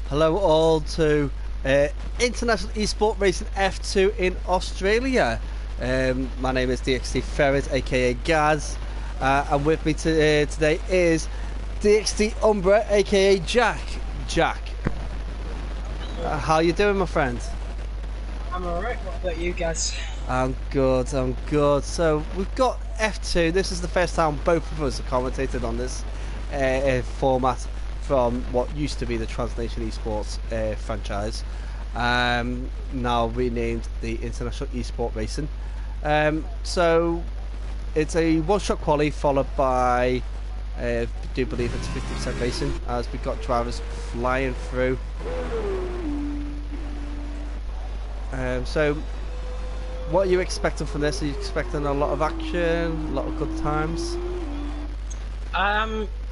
Hello all to International Esport Racing F2 in Australia. My name is DXT Ferret, aka Gaz, and with me today is DXT Umbra, aka Jack. Jack, how you doing, my friend? I'm alright, what about you guys? I'm good, I'm good. So we've got F2. This is the first time both of us have commentated on this format from what used to be the Transnation Esports franchise, now renamed the International Esport Racing. So it's a one-shot quali followed by, I do believe it's 50% racing, as we've got drivers flying through. So what are you expecting from this? Are you expecting a lot of action, a lot of good times?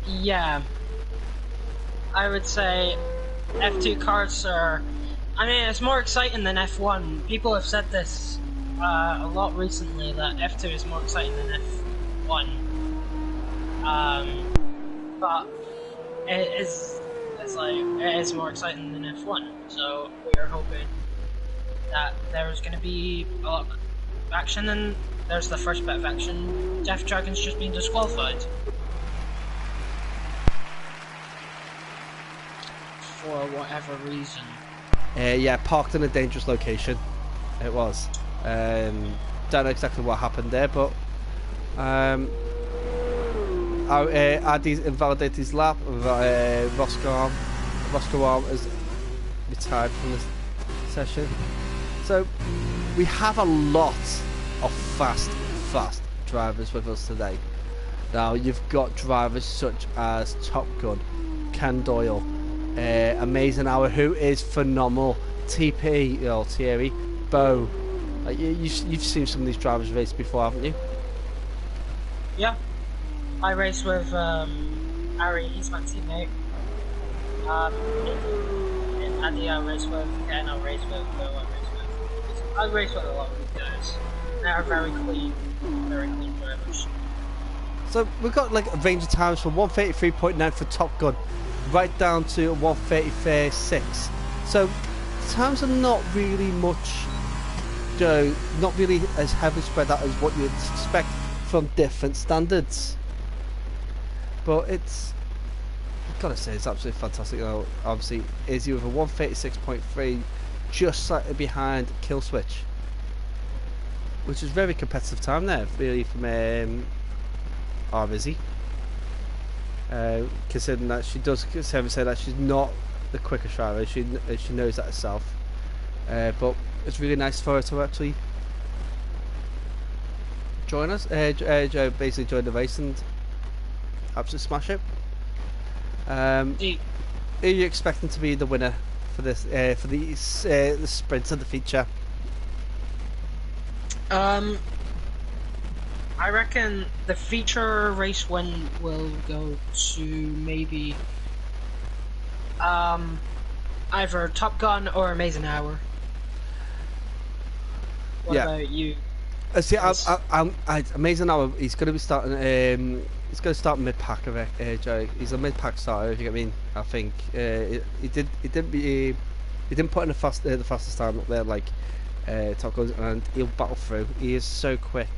Yeah. I would say F2 cars are... I mean, it's more exciting than F1. People have said this a lot recently, that F2 is more exciting than F1. But it is more exciting than F1. So we are hoping that there's going to be a lot of action, and there's the first bit of action. Death Dragon's just been disqualified. For whatever reason. Yeah, parked in a dangerous location. It was. Don't know exactly what happened there, but Addy's invalidated his lap. Roscoe has retired from this session. So we have a lot of fast drivers with us today. Now you've got drivers such as Top Gun, Ken Doyle, Amazing Hour, who is phenomenal, TP, Thierry, Bo. You've seen some of these drivers race before, haven't you? Yeah, I raced with Ari, he's my teammate. And Andy I raced with, Ken I raced with, Bo I raced with. I raced with a lot of these guys. They are very clean drivers. So we've got like a range of times from 133.9 for Top Gun right down to 133.6. So times are not really much, not really as heavily spread out as what you'd expect from different standards. But it's, I've got to say, it's absolutely fantastic. Obviously, Izzy with a 136.3, just slightly behind Kill Switch, which is very competitive time there, really, from our Izzy. Considering that she does say that she's not the quickest driver, she knows that herself. But it's really nice for her to actually join us, basically join the race and absolutely smash it. Who are you expecting to be the winner for this, for the sprint and the feature? I reckon the feature race win will go to maybe either Top Gun or Amazing Hour. What about you? See, Amazing Hour. He's going to be starting. He's going to start mid pack. He's a mid pack starter. If you get me, I think he didn't put in the fastest time up there like Top Gun, and he'll battle through. He is so quick.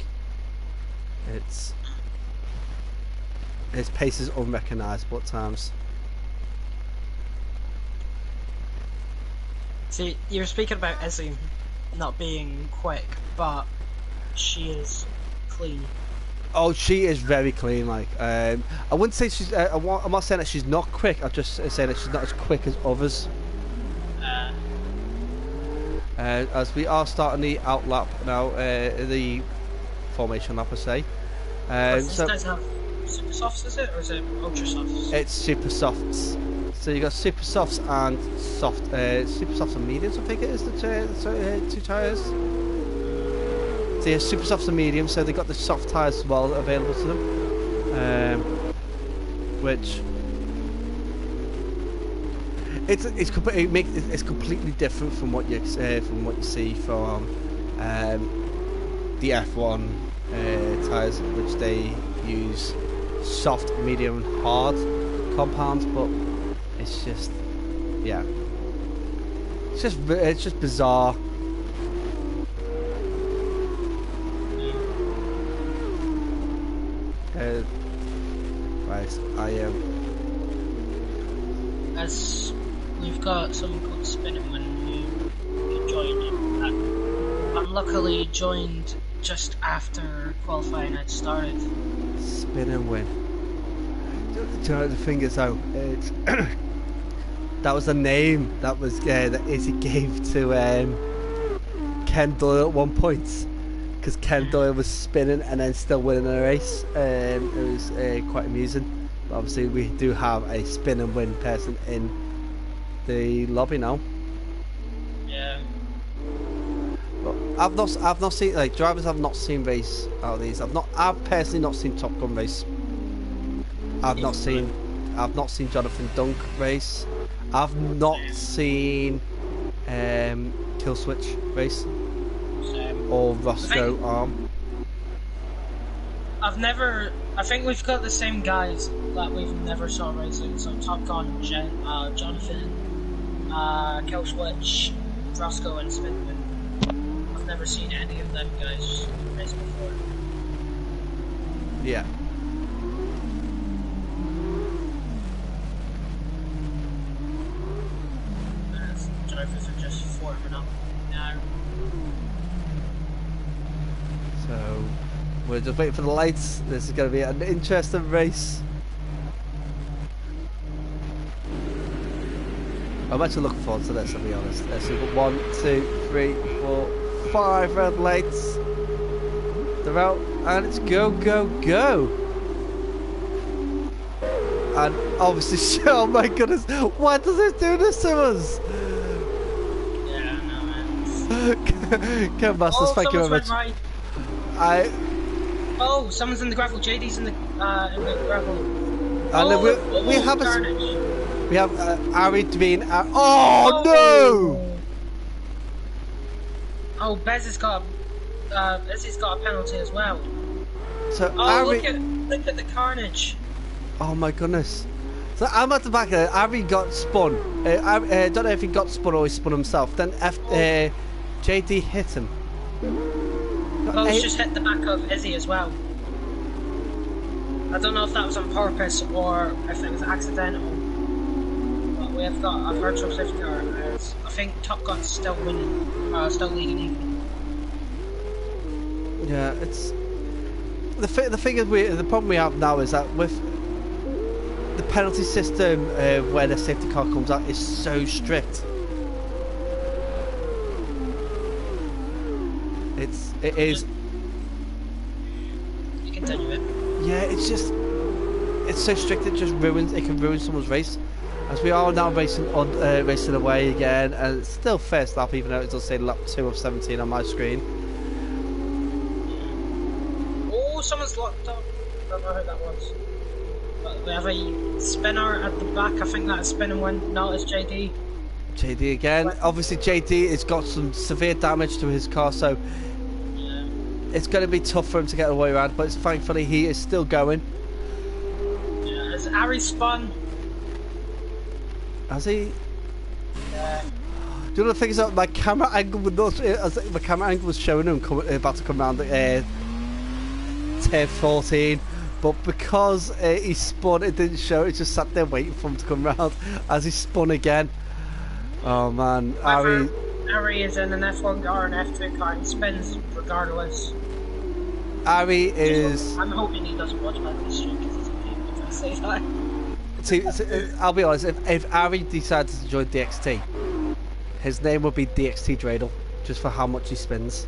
His pace is unrecognisable at times. See, you're speaking about Izzy not being quick, but she is clean. Oh, she is very clean. Like, I wouldn't say she's. I'm not saying that she's not quick. I'm just saying that she's not as quick as others. As we are starting the out lap now, the formation lap, I say. Does this have super softs, is it, or is it ultra softs? It's super softs. So you got super softs and super softs and mediums. I think it is the two tires. So yeah, super softs and mediums. So they got the soft tires as well available to them, which it's completely different from what you see from the F1 tires, which they use soft, medium, and hard compounds, but it's just, yeah, it's just bizarre. Right, I am. As we've got someone called Spinnerman who joined. I'm luckily joined just after qualifying had started. Spin and win. Do you know what the thing is though? It's that was the name that was that Izzy gave to Ken Doyle at one point, because Ken Doyle was spinning and then still winning a race. It was quite amusing. But obviously, we do have a spin and win person in the lobby now. Yeah. But I've not seen, like, drivers have not seen race out of these. I've personally not seen Top Gun race. I've not seen Jonathan Dunk race. I've not seen Kill Switch race or Roscoe Arm. I think we've got the same guys that we've never saw racing. So Top Gun, Jonathan, Kill Switch, Roscoe, and Spinman. I've never seen any of them guys race before. Yeah. Drivers are just forming up now. So we're just waiting for the lights. This is going to be an interesting race. I'm actually looking forward to this, I'll be honest. So we've got 1, 2, 3, 4, 5 red lights. They're out, and it's go, go, go. And obviously, oh my goodness, why does it do this to us? Yeah, no man. Come Masters, thank you very much. Right. Oh, someone's in the gravel. JD's in the gravel. And we have carnage. We have Ari being. Oh no! Oh, Bez has got a penalty as well. So Ari, look at the carnage. Oh my goodness! So I'm at the back there. Ari got spun. I don't know if he got spun or he spun himself. Then JD hit him. Both just hit the back of Izzy as well. I don't know if that was on purpose or if it was accidental. I've got a virtual safety car. I think Top Gun's still winning, still leading even. Yeah, it's the thing is the problem we have now is that with the penalty system where the safety car comes out is so strict. It is. You continue it. Yeah, it's so strict. It can ruin someone's race. As we are now racing away again, and it's still first lap, even though it does say lap 2 of 17 on my screen. Oh, someone's locked up. I don't know who that was. But we have a spinner at the back. I think that's spinning one. No, it's JD. JD again. Obviously, JD has got some severe damage to his car, so yeah, it's going to be tough for him to get away around. But thankfully, he is still going. Yeah, has Ari spun? Has he? Yeah. Do you know the thing is that my camera angle was showing him about to come around at 10:14, but because he spun, it didn't show. It just sat there waiting for him to come round as he spun again. Oh man, Ari is in an F1 car and F2 car. He spins regardless. Ari is. I'm hoping he doesn't watch my history because he's a pain if I say that. See, I'll be honest, if Ari decided to join DXT, his name would be DXT Dreidel, just for how much he spins.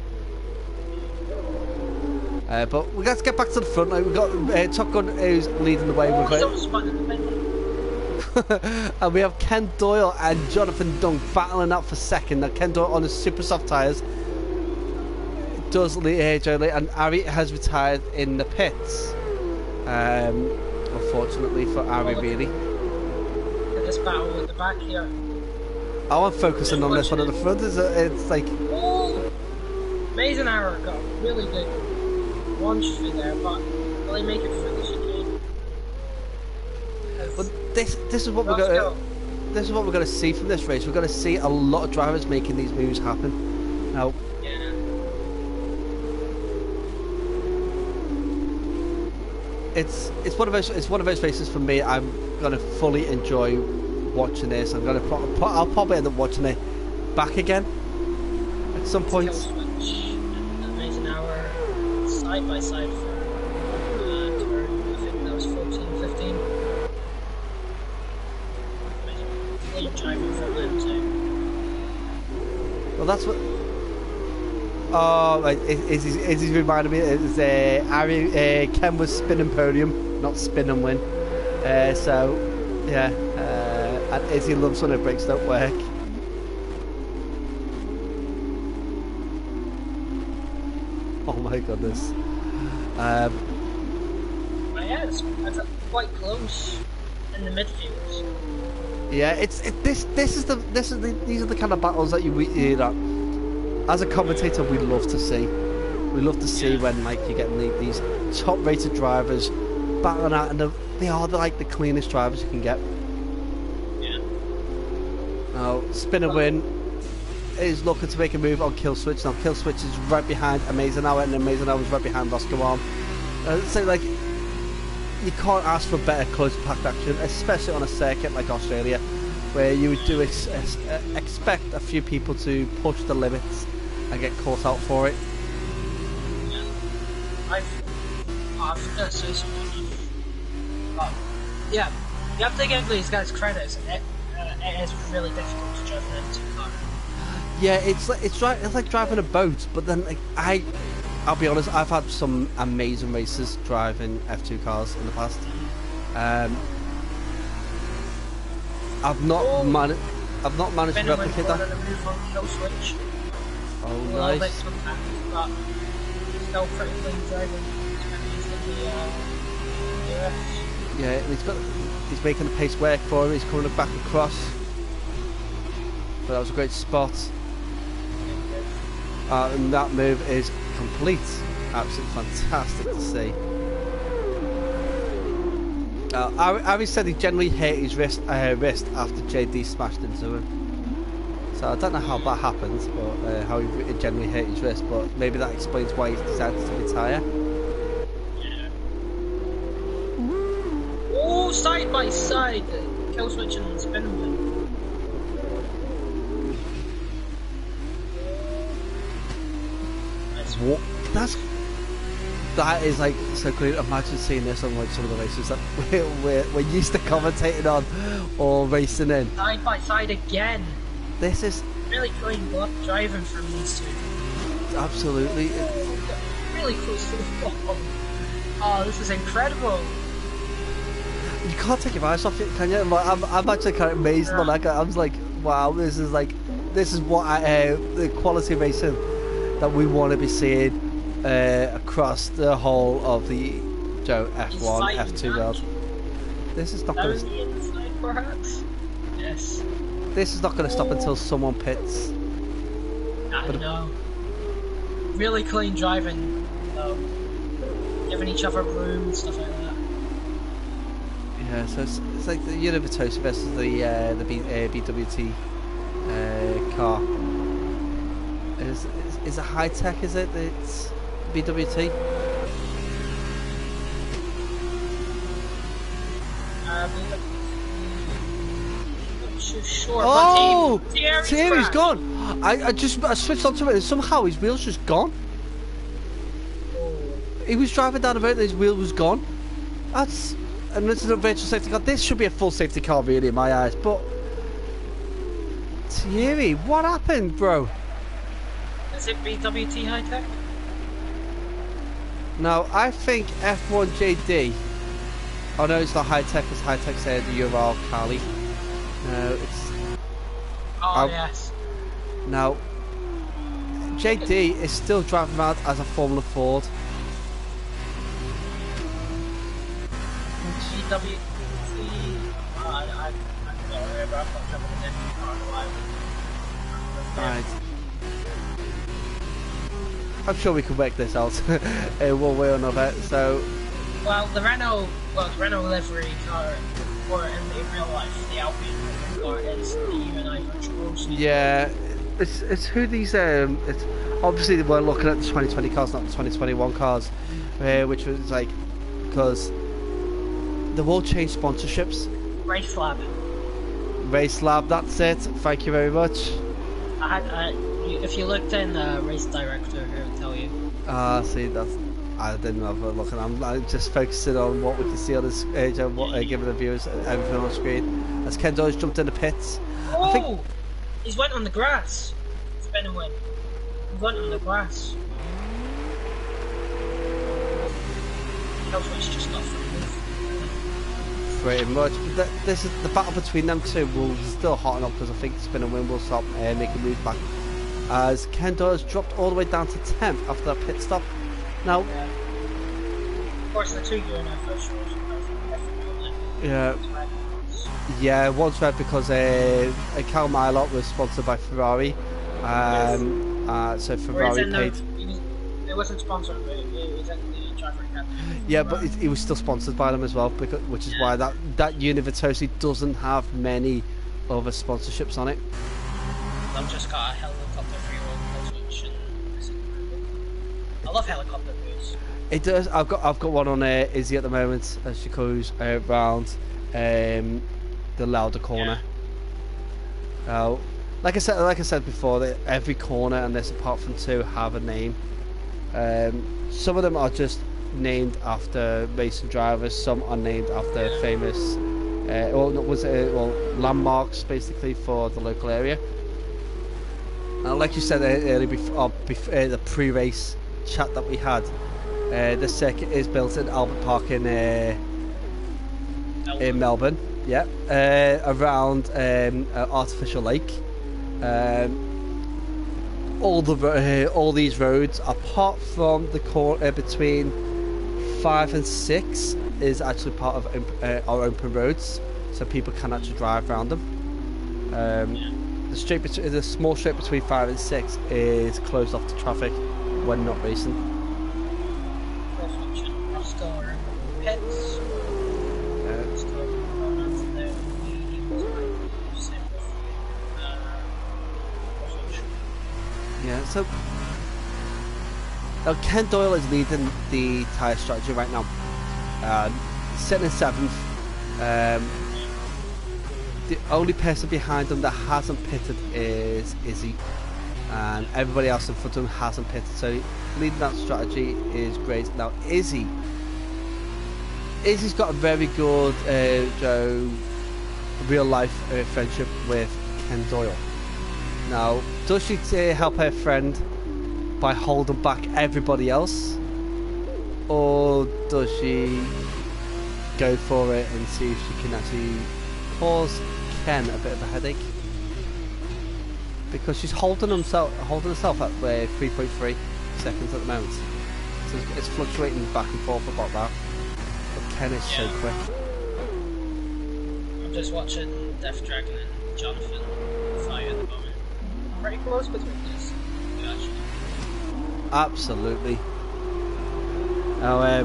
But we got to get back to the front. We've got Top Gun who's leading the way with it. And we have Ken Doyle and Jonathan Dunk battling out for second. Now Ken Doyle on his super soft tyres does lead and Ari has retired in the pits. Unfortunately for Ari, really. Look at this battle at the back here. I'm focusing on this one at the front. It's like. Oh! Amazing Arrow got really good launch through there, but will he make it through the chicane? But this is what we're going to. this is what we're going to see from this race. We're going to see a lot of drivers making these moves happen. Now, Yeah. it's one of those races for me. I'm going to fully enjoy watching this. I'm going to I'll probably end up watching it back again at some point. Kill switch and Amazing Hour side by side for turn, I think that was 14, 15. Clean driving from them too. Well, that's what. Oh, right. Is he reminded me? It's Ken was spinning podium, not spin and win. So, yeah. And Izzy loves when her brakes don't work. Oh my goodness. But yeah, it's quite close in the midfield. Yeah, these are the kind of battles that you know, as a commentator we love to see. We love to see when like you get these top rated drivers battling out, and they are like the cleanest drivers you can get. Yeah. Now, Spinner Win is looking to make a move on Kill Switch. Now, Kill Switch is right behind Amazing Hour, and Amazing Hour is right behind Roscoe Arm. So, like, you can't ask for better close packed action, especially on a circuit like Australia, where you do expect a few people to push the limits and get caught out for it. Yeah. I've got to say something. Yeah, you have to give these guys credit. It is really difficult to drive an M2 car. Yeah, it's like driving a boat, but then like, I'll be honest, I've had some amazing races driving F2 cars in the past. I've not managed to replicate that. Oh, nice. But still pretty clean driving. Yeah, he's making the pace work for him. He's coming back across. But that was a great spot. And that move is complete. Absolutely fantastic to see. Harry said he generally hurt his wrist after JD smashed into him. So I don't know how that happened, but how he generally hurt his wrist. But maybe that explains why he's decided to retire. Yeah. Oh, side by side, Kill Switch and Spin Win. What? That is like so cool. Imagine seeing this on like some of the races that we're used to commentating on or racing in. Side by side again. This is really clean driving from these two. Absolutely. Really close to the bottom. Oh, this is incredible. You can't take your eyes off it, can you? I'm actually kind of amazed by that. I was like, wow, this is what the quality racing that we want to be seeing across the whole of the F1, F2 world. This is not going to. Inside, perhaps. Yes. This is not going to stop until someone pits. No. Really clean driving, giving each other room and stuff like that. Yeah, so it's like the Univertosa versus the BWT car. Is it high tech? Is it? It's BWT. Sure, oh, Thierry's gone. I switched onto it and somehow his wheel's just gone. He was driving down the road and his wheel was gone. And this is a virtual safety car. This should be a full safety car really in my eyes, but Thierry, what happened, bro? Is it BWT high tech? No, I think F1 JD. Oh no, it's not high tech. It's high tech said Ural Kali. No, it's. Oh yes. Now, JD is still driving around as a Formula Ford. BWT. Right. I'm sure we can work this out in one way or another. So. Well, the Renault livery car, or in the real life, the Alpine car is the UNI virtual. Yeah, it's who these it's obviously we're looking at the 2020 cars, not the 2021 cars, which was like because they've all changed sponsorships. Race Lab. Race Lab, that's it. Thank you very much. If you looked in Race Director, it would tell you. See, I didn't have a look, and I'm just focusing on what we can see on this page and what giving the viewers everything on screen. As Ken Doyle's jumped in the pits. Oh! He's went on the grass. Spin and win. He went on the grass. Kelsey's just got free move. Pretty much. This is the battle between them two will still hot up because I think Spin and Win will stop making moves back. As Ken Doyle's dropped all the way down to 10th after that pit stop. Now, yeah. Of course, the two UNI first rules are yeah. Yeah, one's red because Cal Milot was sponsored by Ferrari. So Ferrari paid. It wasn't sponsored, but it was in the driver academy. Yeah, but he was still sponsored by them as well, because, which is why that Uni Vitosi doesn't have many other sponsorships on it. I've just got a helicopter free roll switch, and I love helicopter moves. It does. I've got one on Izzy at the moment as she goes around the Lauda corner. Yeah. Like I said before, that every corner and this apart from two have a name. Some of them are just named after racing drivers. Some are named after famous, landmarks basically for the local area. Like you said earlier, before the pre-race chat that we had, this circuit is built in Albert Park in Melbourne. Yeah, around an artificial lake. All these roads, apart from the corner between 5 and 6, is actually part of our open roads, so people can actually drive around them. The small strip between 5 and 6 is closed off to traffic when not racing. Yeah, so now Ken Doyle is leading the tyre strategy right now, sitting in 7th. The only person behind him that hasn't pitted is Izzy, and everybody else in front of him hasn't pitted, so leading that strategy is great. Now Izzy's got a very good real life friendship with Ken Doyle. Now, does she help her friend by holding back everybody else, or does she go for it and see if she can actually cause Ken a bit of a headache? Because she's holding herself at 3.3 seconds at the moment, so it's fluctuating back and forth about that. But Ken is so quick. I'm just watching Death Dragon and Jonathan fight at the moment. Pretty close between these two, actually. Absolutely. Now,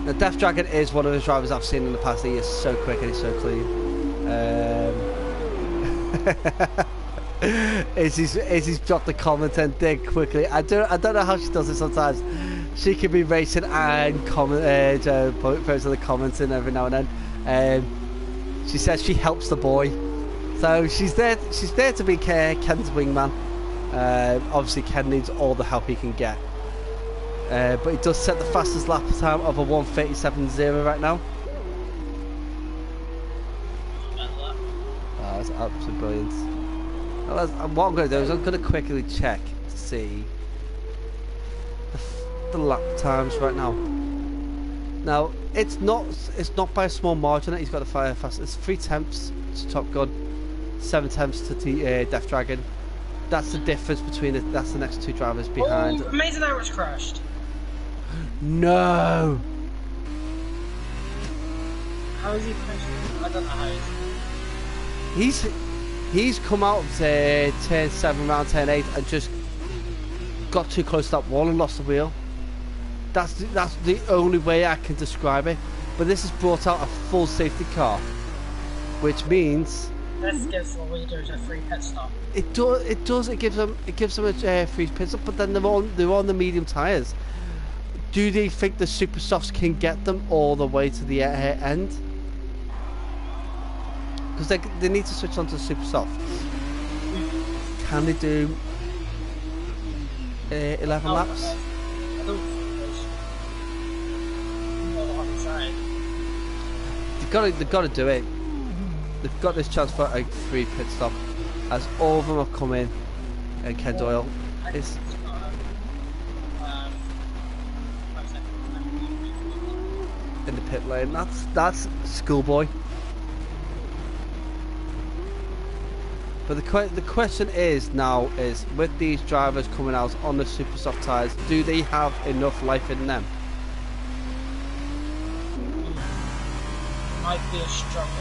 the Death Dragon is one of the drivers I've seen in the past. He is so quick and he's so clean. Izzy's dropped the comment and did quickly. I don't know how she does it sometimes. She could be racing and posting the comments in every now and then. She says she helps the boy. So she's there to be Ken's wingman. Obviously Ken needs all the help he can get. But he does set the fastest lap time of a 1:37.0 right now. That's absolutely brilliant. Well, what I'm going to do is I'm going to quickly check to see the lap times right now. Now it's not by a small margin that he's got the fire fast. It's 3 tenths to Top Gun, 7 tenths to Death Dragon. That's the difference between that's the next 2 drivers behind. Oh, amazing Irish crashed. No. How is he crashed? I don't know how he's come out of turn 7 round turn 8 and just got too close to that wall and lost the wheel. That's the only way I can describe it. But this has brought out a full safety car which means this gives the leaders a free pit stop. it does. It gives them a free pit stop, but then they're on the medium tyres. Do they think the super softs can get them all the way to the end? Because they need to switch on to super softs. Can they do 11 laps? I don't think there's no other side. They've got to do it. They've got this chance for a free pit stop, as all of them have come in. Ken Doyle is in the pit lane. That's schoolboy. But the question is now is with these drivers coming out on the super soft tyres, do they have enough life in them? Might be a struggle.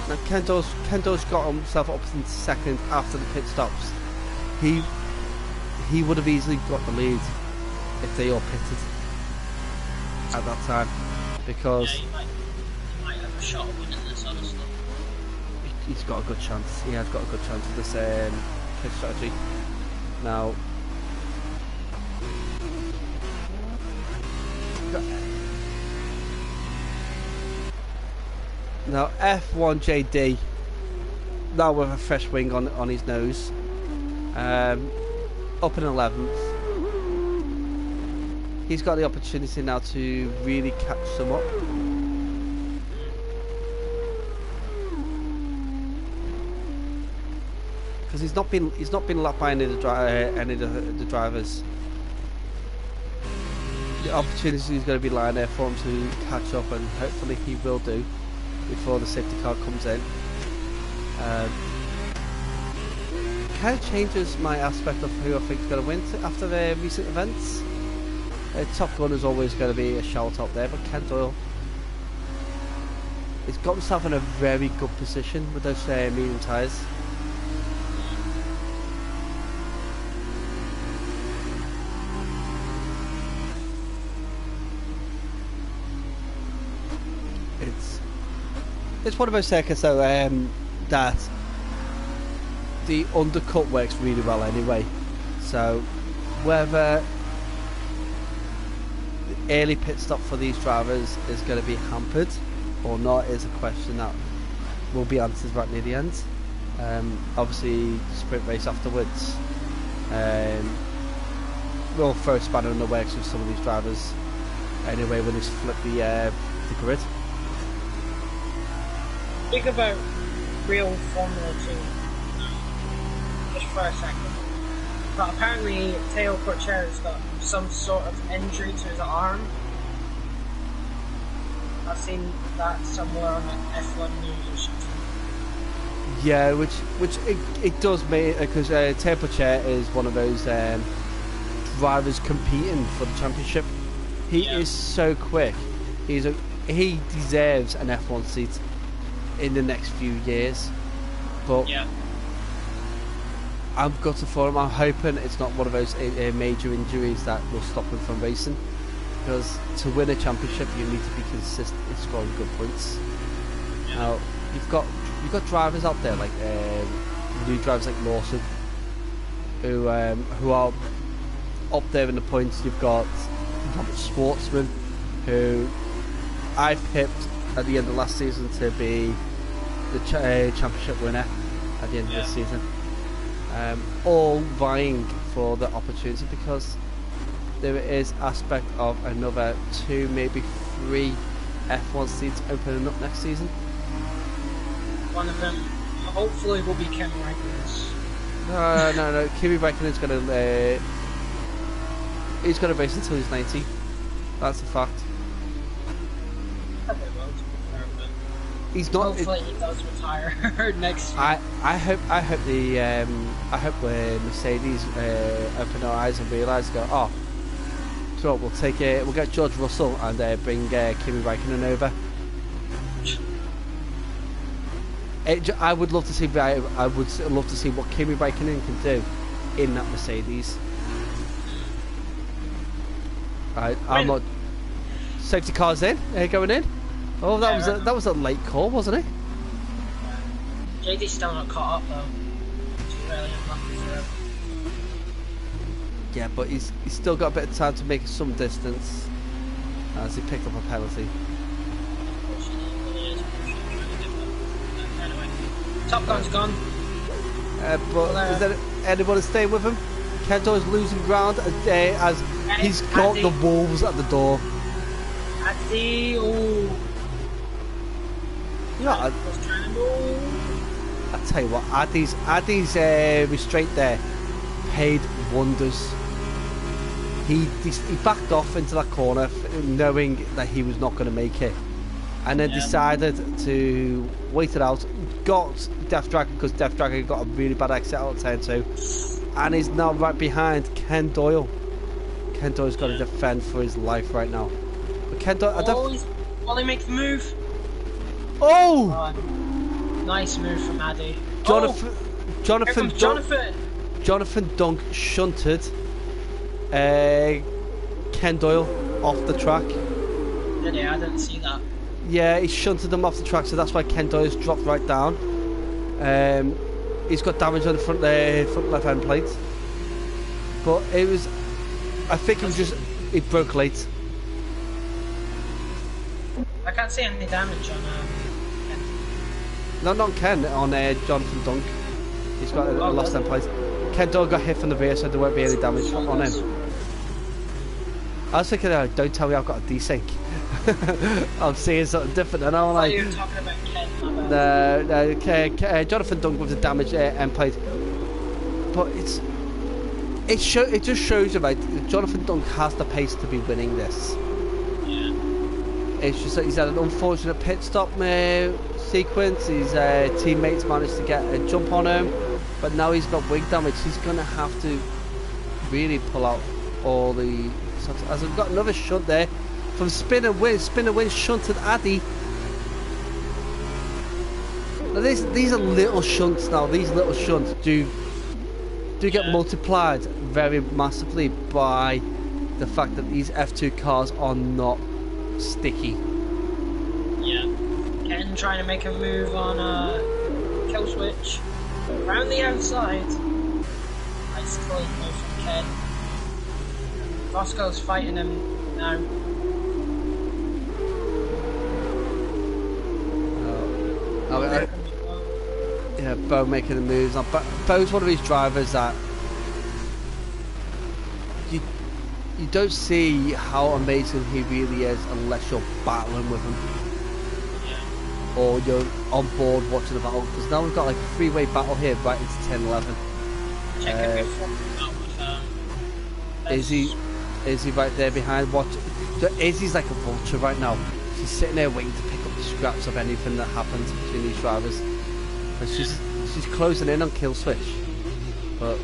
Now Ken Doyle's got himself up into second after the pit stops. He would have easily got the lead if they all pitted at that time, because he might have a shot of winning this, honestly. He's got a good chance. He has got a good chance with this pit strategy. Now, F1 JD, now with a fresh wing on his nose, up in 11th. He's got the opportunity now to really catch some up. Because he's not been lapped by any of the drivers. The opportunity is going to be lying there for him to catch up, and hopefully he will do before the safety car comes in. Kind of changes my aspect of who I think is going to win after the recent events. Top Gun is always going to be a shout out there, but Ken Doyle, he's got himself in a very good position with those medium tyres. It's one of those circuits though that the undercut works really well anyway. So whether the early pit stop for these drivers is going to be hampered or not is a question that will be answered right near the end. Obviously, sprint race afterwards will throw a spanner in the works with some of these drivers anyway when they flip the grid. Think about real Formula 2 just for a second. But apparently Teo Porchero's got some sort of injury to his arm. I've seen that somewhere on F1 news or something. Yeah, which it does make, because Teo Porchero is one of those drivers competing for the championship. He is so quick. He deserves an F1 seat in the next few years, but I've got to for him. I'm hoping it's not one of those major injuries that will stop him from racing, because to win a championship you need to be consistent in scoring good points. Now you've got drivers out there like new drivers like Lawson who are up there in the points. You've got Sportsman, who I've picked at the end of last season to be the championship winner at the end of this season. All vying for the opportunity, because there is aspect of another 2, maybe 3 F1 seats opening up next season. One of them hopefully will be Kimi Räikkönen's. No. Kimi Räikkönen's he's gonna race until he's 90. That's a fact. He's not. Hopefully he does retire next year. I hope the Mercedes open their eyes and realise, so we'll take we'll get George Russell and bring Kimi Räikkönen over. I would love to see. I would love to see what Kimi Räikkönen can do in that Mercedes. I'm not. Safety cars in, going in. Oh, that was a late call, wasn't it? JD's still not caught up though. He's really unlucky for him. Yeah, but he's still got a bit of time to make some distance as he picked up a penalty. Anyway, Top Gun's gone. But is there anyone staying with him? Kendo is losing ground as he's got the wolves at the door. Addy, oh. Yeah, I tell you what, Addy's restraint there paid wonders. He backed off into that corner knowing that he was not going to make it, and then decided to wait it out. Got Death Dragon because Death Dragon got a really bad exit out of turn 2, and is now right behind Ken Doyle. Ken Doyle's got to defend for his life right now. But Ken Doyle, will he make the move? Oh! Nice move from Addy. Jonathan Dunk shunted Ken Doyle off the track. Did he? I didn't see that. Yeah, he shunted him off the track, so that's why Ken Doyle's dropped right down. He's got damage on the front left hand plate. But it was, I think it was just, it broke late. I can't see any damage on Ken. No, not Ken, on Jonathan Dunk. He's got a lost end plate. Ken Doyle got hit from the rear, so there won't be any damage on him. I was thinking, don't tell me I've got a desync. I'm seeing something different, and I'm like, you're talking about Ken. No, Jonathan Dunk with the damage end plate. But it just shows you, right, Jonathan Dunk has the pace to be winning this. Yeah. It's just that he's had an unfortunate pit stop sequence. His teammates managed to get a jump on him, but now he's got wing damage. He's going to have to really pull out all the... As we've got another shunt there from Spin and Win shunted Addy. Now these are little shunts now. These little shunts do get multiplied very massively by the fact that these F2 cars are not sticky. Yeah. Ken trying to make a move on kill switch around the outside. Nice clean move from Ken. Roscoe's fighting him now. Yeah, Bo making the moves. Now, Bo's one of these drivers that you don't see how amazing he really is unless you're battling with him. Yeah. Or you're on board watching the battle. Because now we've got like a three-way battle here right into 10-11. Check Is he right there behind? Izzy's like a vulture right now. She's sitting there waiting to pick up the scraps of anything that happens between these drivers. And she's closing in on kill switch, but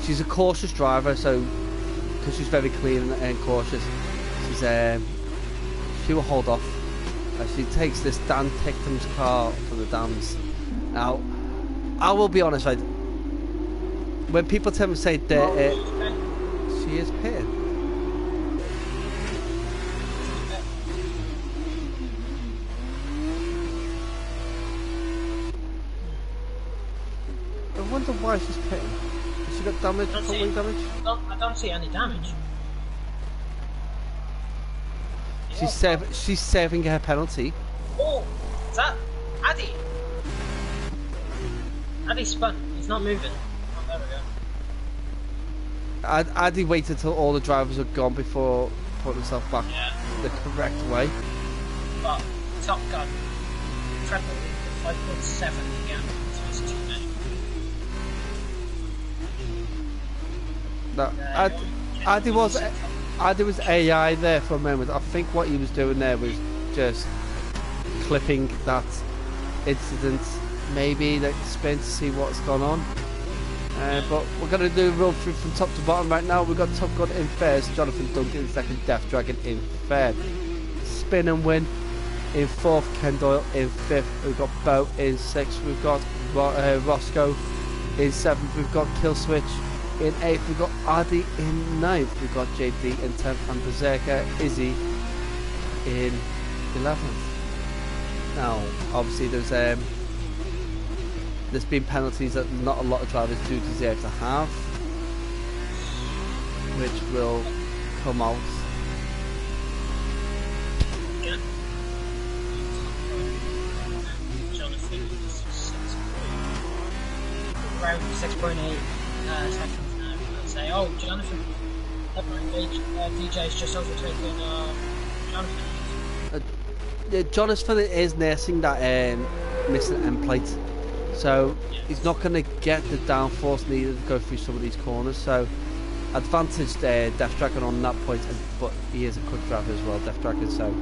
she's a cautious driver. So because she's very clean and cautious, she will hold off as she takes this Dan Ticktum's car from the dams. Now, I will be honest, right? When people tend to say that she is pitting. I wonder why she's pitting. Has she got damage, wing damage? I don't see any damage. She's saving her penalty. Oh, is that Addy? Addy spun. He's not moving. Oh, there we go. Addy waited till all the drivers had gone before putting himself back the correct way. But Top Gun, treble 5.7 again to his teammate. No, Addy was AI there for a moment. I think what he was doing there was just clipping that incident, maybe that spin to see what's gone on. But we're going to do a run through from top to bottom right now. We've got Top Gun in first, Jonathan Duncan in second, Death Dragon in third, Spin and Win in fourth, Ken Doyle in fifth, we've got Bo in sixth, we've got Roscoe in seventh, we've got Kill Switch in 8th, we've got Addy in 9th, we've got JD in 10th, and Berserker Izzy in 11th. Now, obviously there's There's been penalties that not a lot of drivers do deserve to have, which will come out. Yeah. Jonathan is around 6.8 seconds now. I'd say, oh, Jonathan, DJ's just overtaken Jonathan. Jonathan is nursing that missing end plate, so he's not going to get the downforce needed to go through some of these corners. So advantage there, Death Dragon on that point, but he is a good driver as well, Death Dragon. So.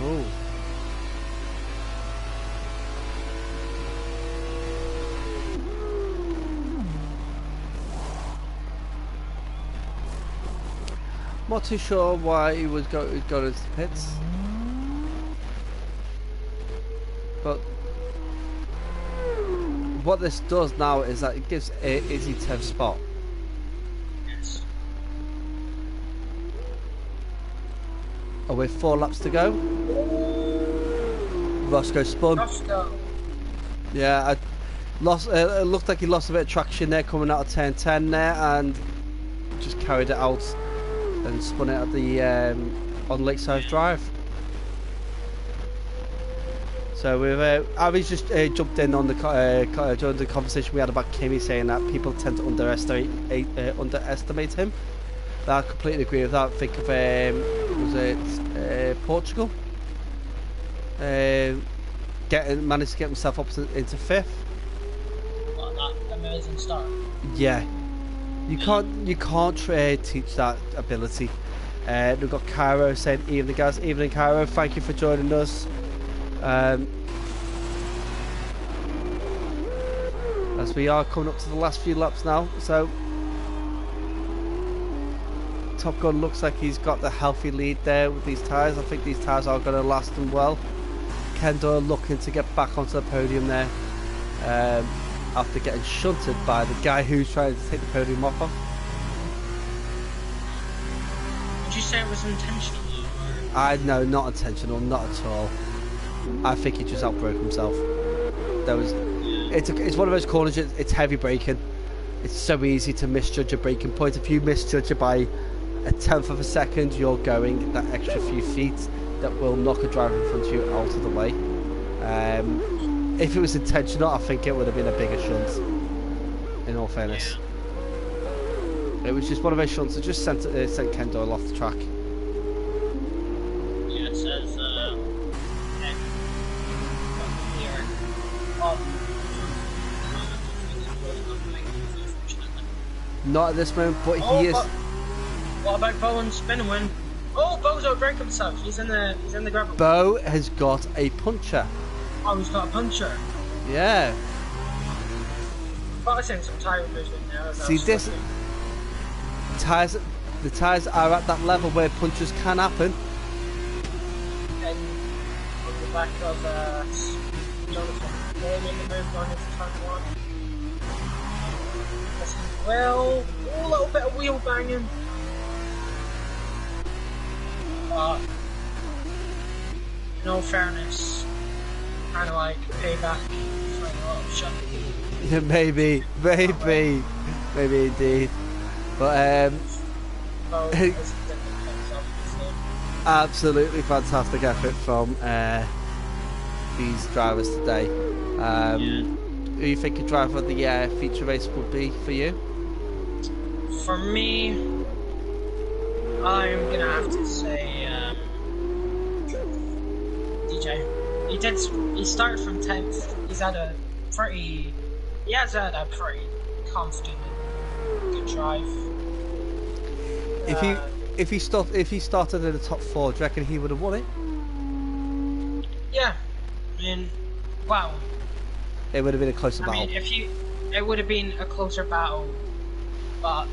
Oh. Not too sure why he was going into the pits, but what this does now is that it gives Izzy 10th spot. Yes. Oh, with 4 laps to go. Roscoe spun. Roscoe. Yeah, I lost. It looked like he lost a bit of traction there coming out of turn 10 there, and just carried it out. And spun it at the on Lakeside Drive. So we've Avi's just jumped in on the during the conversation we had about Kimi, saying that people tend to underestimate him. I completely agree with that. Think of was it Portugal? Managed to get himself up into 5th. What, that amazing start? Yeah. You can't teach that ability. We've got Cairo saying evening guys, evening Cairo, thank you for joining us. As we are coming up to the last few laps now, so Top Gun looks like he's got the healthy lead there with these tyres. I think these tyres are going to last him well. Ken Doyle looking to get back onto the podium there. After getting shunted by the guy who's trying to take the podium off him. Would you say it was intentional? No, not intentional, not at all. I think he just outbroke himself. It's one of those corners. It's heavy braking. It's so easy to misjudge a braking point. If you misjudge it by 1/10 of a second, you're going that extra few feet that will knock a driver in front of you out of the way. If it was intentional, I think it would have been a bigger shunt, in all fairness. Yeah. It was just one of those shunts that just sent Ken Doyle off the track. Yeah, it says, Not at this moment, but he is... What about Bowen's spin win? Oh, Bo's outbreak himself. He's in the gravel. Bo has got a puncher. Oh, he's got a puncher. Yeah. But I think some tyre movement there. See this? The tyres are at that level where punches can happen. And on the back of Jonathan, they make the move going into turn 1. Well, a little bit of wheel banging. But in all fairness, kind of like payback for a lot of shot. Yeah, maybe indeed. But absolutely fantastic effort from these drivers today. Who you think a driver of the feature race would be for you? For me, I'm gonna have to say DJ. He started from 10th. He has had a pretty confident and good drive. If he started in the top 4, do you reckon he would have won it? Yeah, I mean, wow. It would have been a closer battle. I mean, it would have been a closer battle, but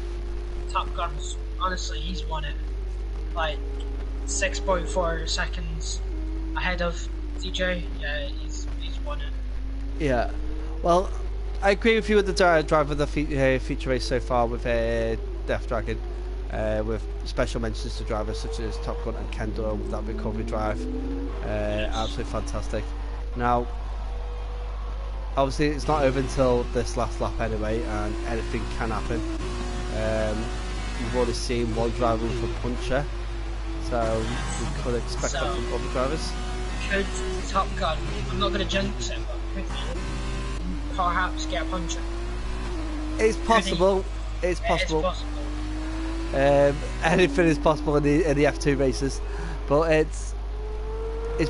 Top Gun's, honestly, he's won it. Like 6.4 seconds ahead of DJ. Yeah, he's won it. Yeah. Well, I agree with you with the driver of the feature race so far with Death Dragon. with special mentions to drivers such as Top Gun and Ken Doyle with that recovery drive. Absolutely fantastic. Now, obviously it's not over until this last lap anyway, and anything can happen. We've already seen one driver with a puncture, so we could expect that from other drivers. Could Top Gun, I'm not going to jinx it, but could he perhaps get a puncture? It's possible. It's possible. It is possible. Anything is possible in the F2 races, but it's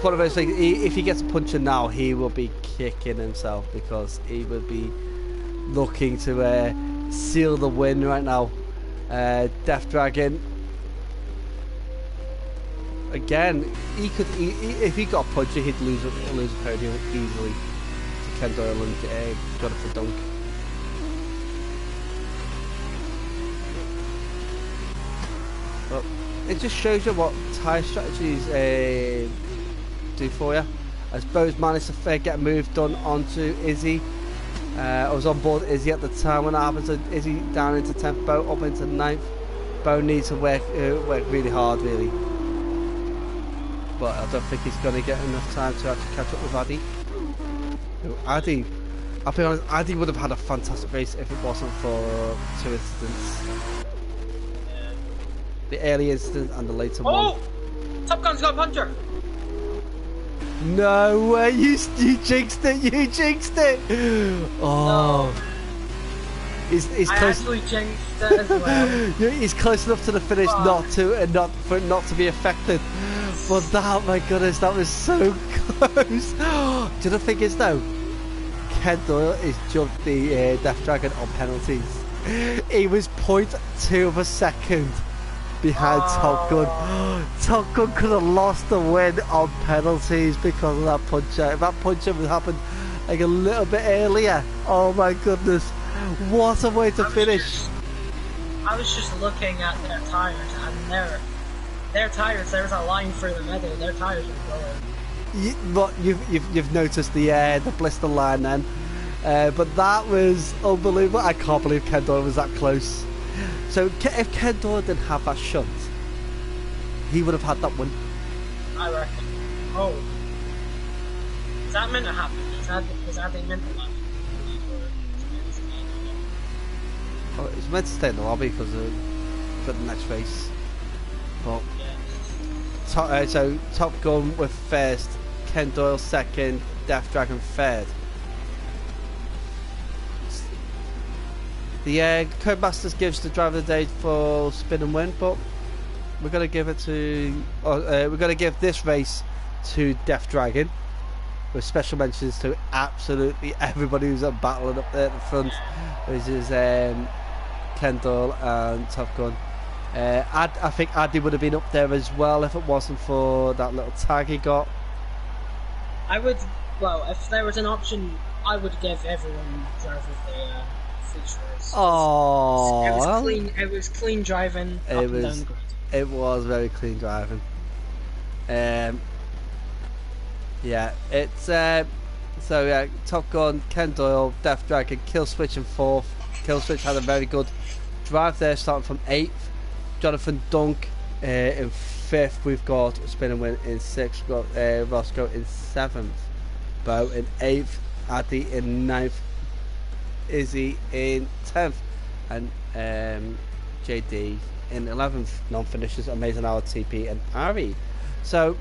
one of those things. If he gets a puncture now, he will be kicking himself because he would be looking to seal the win right now. Death Dragon, again, he could if he got a puncture, he'd lose a podium easily to Ken Doyle and Jonathan Dunk. But it just shows you what tyre strategies do for you. I suppose managed to get a move done onto Izzy. I was on board Izzy at the time when it happened, so Izzy down into 10th, Bo up into 9th. Bo needs to work really hard, really. But I don't think he's going to get enough time to actually catch up with Addy. Addy, I'll be honest, Addy would have had a fantastic race if it wasn't for two incidents. The early incident and the later one. Oh! Top Gun's got a puncher! No way, you jinxed it, you jinxed it! Oh. No. He's I close. actually jinxed it as well. He's close enough to the finish not to be affected. But that, my goodness, that was so close. Do you know the thing is though? Ken Doyle has jumped the Death Dragon on penalties. He was 0.2 of a second behind Top Gun. Top Gun could have lost the win on penalties because of that puncher. If that puncher had happened like a little bit earlier, oh my goodness, what a way to finish. I was just looking at their tyres, and their tyres, there's a line through the middle, their tyres are blowing. You've noticed the blister line then, but that was unbelievable. I can't believe Ken Doyle was that close. So if Ken Doyle didn't have that shunt, he would have had that win. I reckon. Oh, is that meant to happen? Is that they meant to happen? Oh, it's meant to stay in the lobby because for the next race. But Yeah. so Top Gun with first, Ken Doyle second, Death Dragon third. The Codemasters gives the driver of the day for spin and win, but we're gonna give it to we're gonna give this race to Death Dragon, with special mentions to absolutely everybody who's battling up there at the front, which is Ken Doyle and Top Gun. I think Addy would have been up there as well if it wasn't for that little tag he got. I would, well, if there was an option, I would give everyone driver of the feature race. Oh, it was clean. It was clean driving. Up and down the grid. It was very clean driving. Yeah, it's so yeah. Top Gun, Ken Doyle, Death Dragon, Kill Switch in fourth. Kill Switch had a very good drive there, starting from 8th. Jonathan Dunk in 5th. We've got Spin and Win in 6th. We've got Roscoe in 7th. Bo in 8th. Addy in 9th. Izzy in 10th. And JD in 11th. Non-finishers, Amazing Hour, TP and Ari. So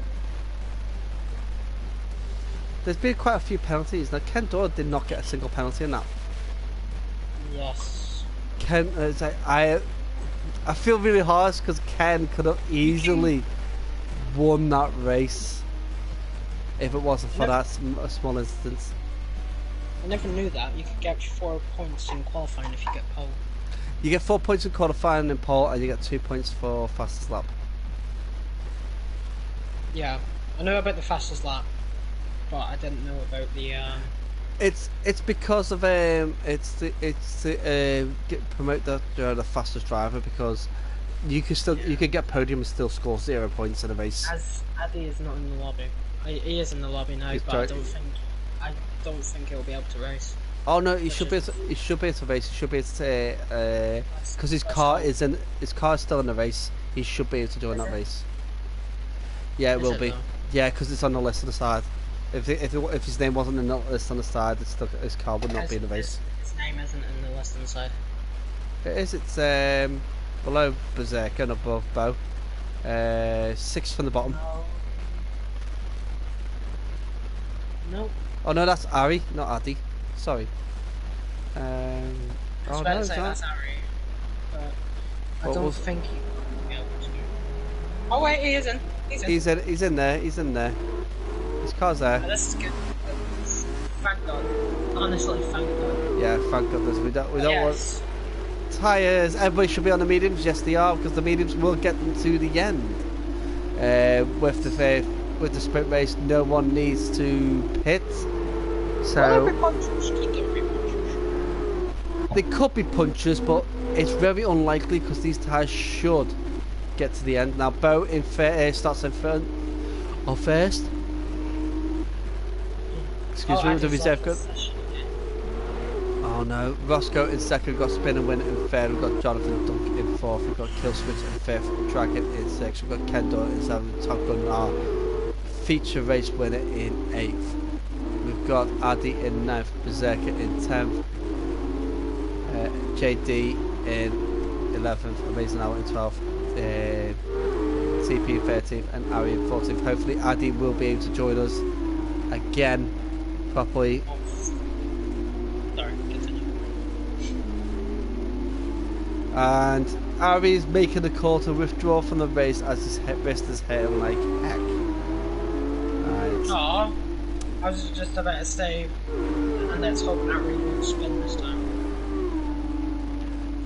there's been quite a few penalties. Now Ken Doyle did not get a single penalty in that. Yes. Ken, I feel really harsh because Ken could have easily won that race if it wasn't for that small instance. I never knew that. You could get 4 points in qualifying if you get pole. You get 4 points in qualifying in pole, and you get 2 points for fastest lap. Yeah, I know about the fastest lap, but I didn't know about the. It's because of it's to promote that you're the fastest driver, because you could get podium and still score 0 points in a race. As Addy is not in the lobby, he is in the lobby now, but I don't think he'll be able to race. Oh no, he should be. He should be able to race. He should be able to, because his car is in. His car is still in the race. He should be able to join that race. Yeah, it will be. Yeah, because it's on the list on the side. If his name wasn't in the list on the side, his car would not be in the race. His name isn't in the list on the side. It is. It's below Berserker and above Bo. 6 from the bottom. No. Nope. Oh no, that's Ari, not Addy. Sorry. I was oh about no, to say that's Ari, but I don't think he will be able to. Oh wait, he is in. He's in there. He's in there. His car's there. Oh, this is good. Thank God. Honestly, thank God. Yeah, thank goodness. We don't want tyres. Everybody should be on the mediums. Yes, they are, because the mediums will get them to the end. With the sprint race, no one needs to pit. So they could be punchers, but it's very unlikely because these tyres should get to the end. Now, Bo starts in front or first. Excuse me, the reserve cut. Oh no, Roscoe in second, we've got Spin and Win in third, we've got Jonathan Dunk in fourth, we've got Kill Switch in fifth, Dragon in sixth, we've got Kendall in seventh, Top Gun, our feature race winner, in eighth. We've got Addy in ninth, Berserker in 10th, JD in 11th, Amazing Hour in 12th, CP in 13th, and Ari in 14th. Hopefully Addy will be able to join us again properly. And Ari's making the call to withdraw from the race as his wrist is hurting like heck. Right. Aww. I was just about to say, and let's hope Ari won't spin this time.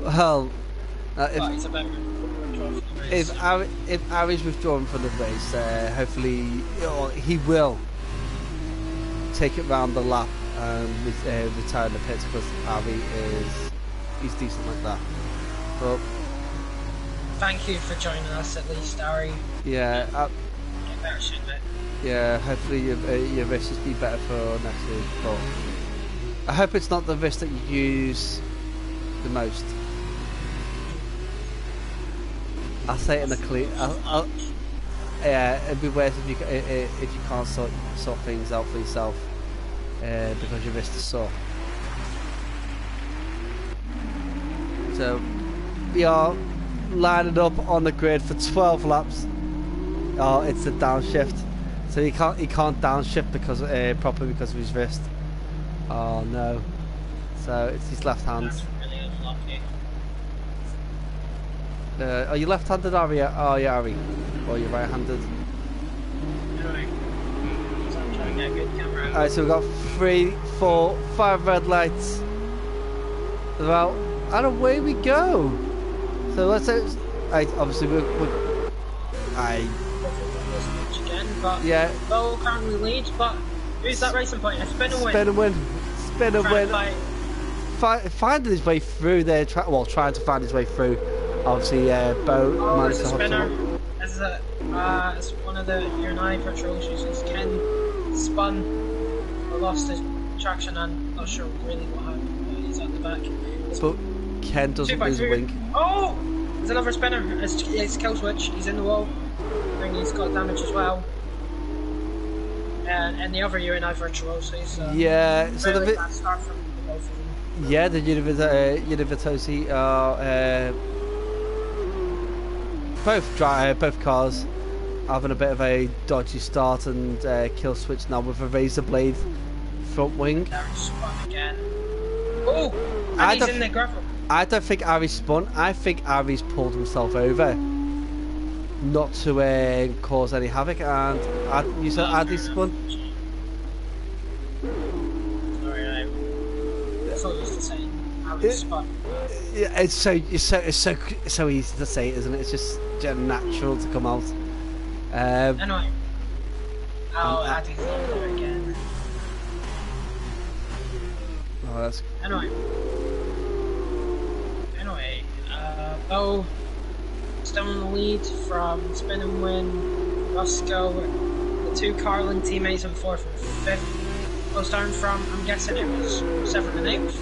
Well, if Ari's withdrawn from the race, hopefully he will take it round the lap and retire in the pits, because Ari he's decent like that. But thank you for joining us at least, Ari. Yeah. Get better soon, mate. Yeah, hopefully your wrist will be better for next week. But I hope it's not the wrist that you use the most. I'll say it in a clear. Yeah, it'd be worse if you can't sort things out for yourself because your wrist is sore. So we are lining up on the grid for 12 laps. Oh, it's a downshift, so he can't downshift because properly because of his wrist. Oh no! So it's his left hand. That's really unlucky. Are you left-handed, Ari? Oh, yeah, Ari. Or are you right-handed? Anyway, so I'm trying to get a good camera. Alright, so we've got 3, 4, 5 red lights. Well, and away we go. So let's say, obviously but yeah. Bo currently leads, but who's that racing point? Spin and Win. Spin and Win. Spin and Win. Finding his way through there, trying to find his way through. Obviously, Bo managed to spinner. As one of the Uni virtual issues, Ken spun or lost his traction, and not sure really what happened, but he's at the back. But Ken doesn't lose a wing. Oh! There's another spinner. It's Kill Switch. He's in the wall. I think he's got damage as well. And the other Uni virtual, so he's yeah. So really bad start from both of them. Yeah, the Universitosi are both cars having a bit of a dodgy start, and Kill Switch now with a razor blade front wing. Darren spun again. Oh! And he's in the gravel. I don't think Ari spun. I think Ari's pulled himself over, not to cause any havoc. And you said Adi spun. Sorry, I thought you used to say Ari spun. Yeah, it's so easy to say, isn't it? It's just natural to come out. Anyway. Oh, Adi's over there again. Oh, that's... Anyway, Bo still in the lead from Spin and Win, Roscoe, the two Carlin teammates in 4th and 5th, Goes down from, I'm guessing it was 7th and 8th?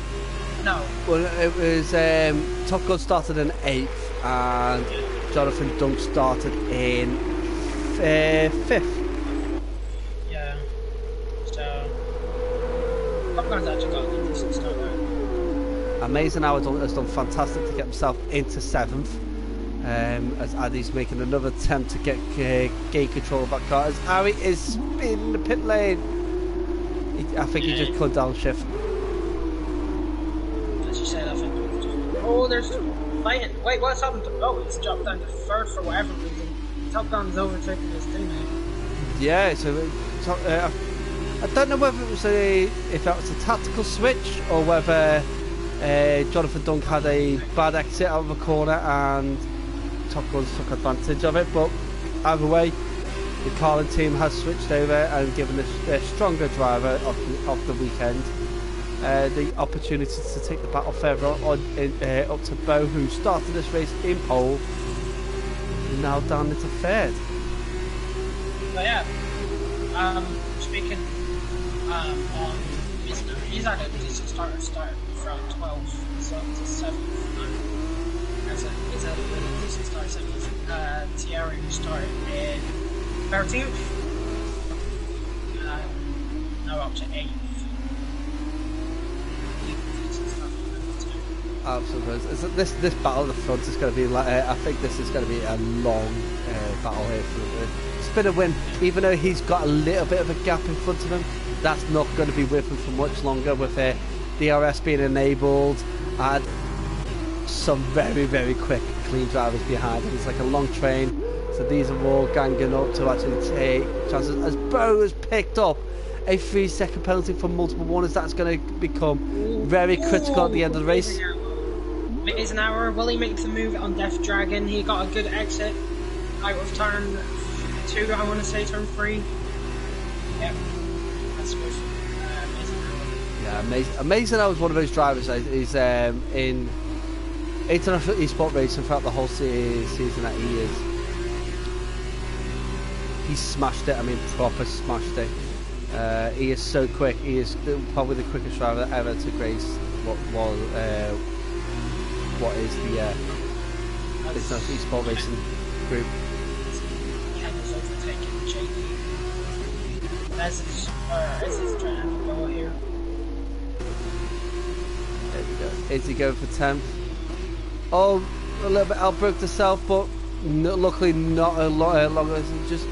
No. Well, it was Top Gun started in 8th, and Jonathan Dunk started in 5th. Yeah. So, Top Gun's actually got a decent start there. Amazing how has done fantastic to get himself into 7th. As Addy's making another attempt to get gate control of that car. As Harry is spinning the pit lane. I think he just cut downshift. As you said, I think. Oh, there's fighting. Wait, what's happened? Oh, he's dropped down to 3rd for whatever reason. Top Gun's overtaking his teammate. Yeah, so I don't know whether it was if that was a tactical switch or whether Jonathan Dunk had a bad exit out of a corner and Top Guns took advantage of it. But either way, the Carlin team has switched over and given the stronger driver of the weekend the opportunity to take the battle further on up to Bo, who started this race in pole, now down into 3rd. But yeah, speaking on he's had a decent start from 12th so to 7th. He's had a really decent start. 7th. Thierry, who started in 13th, now up to 8th. Absolutely. This battle at the front is going to be like I think this is going to be a long battle here for Spinner win. Even though he's got a little bit of a gap in front of him, that's not going to be with him for much longer, with DRS being enabled and some very quick clean drivers behind him. It's like a long train, so these are all ganging up to actually take chances. As Bo has picked up a 3-second penalty for multiple warnings, that's going to become very critical at the end of the race. It is an hour. Will he make the move on Death Dragon? He got a good exit out of turn 2, I want to say turn 3. Yep, that's good. Yeah, amazing how one of those drivers is in international eSport racing throughout the whole season that he is. He smashed it. I mean, proper smashed it. He is so quick. He is probably the quickest driver ever to grace what is the international eSport racing group. Kenna's overtaking JD. As is trying to have a go here. There we go. Is he going for 10th? Oh, a little bit outbroke herself, but luckily not a lot longer. Just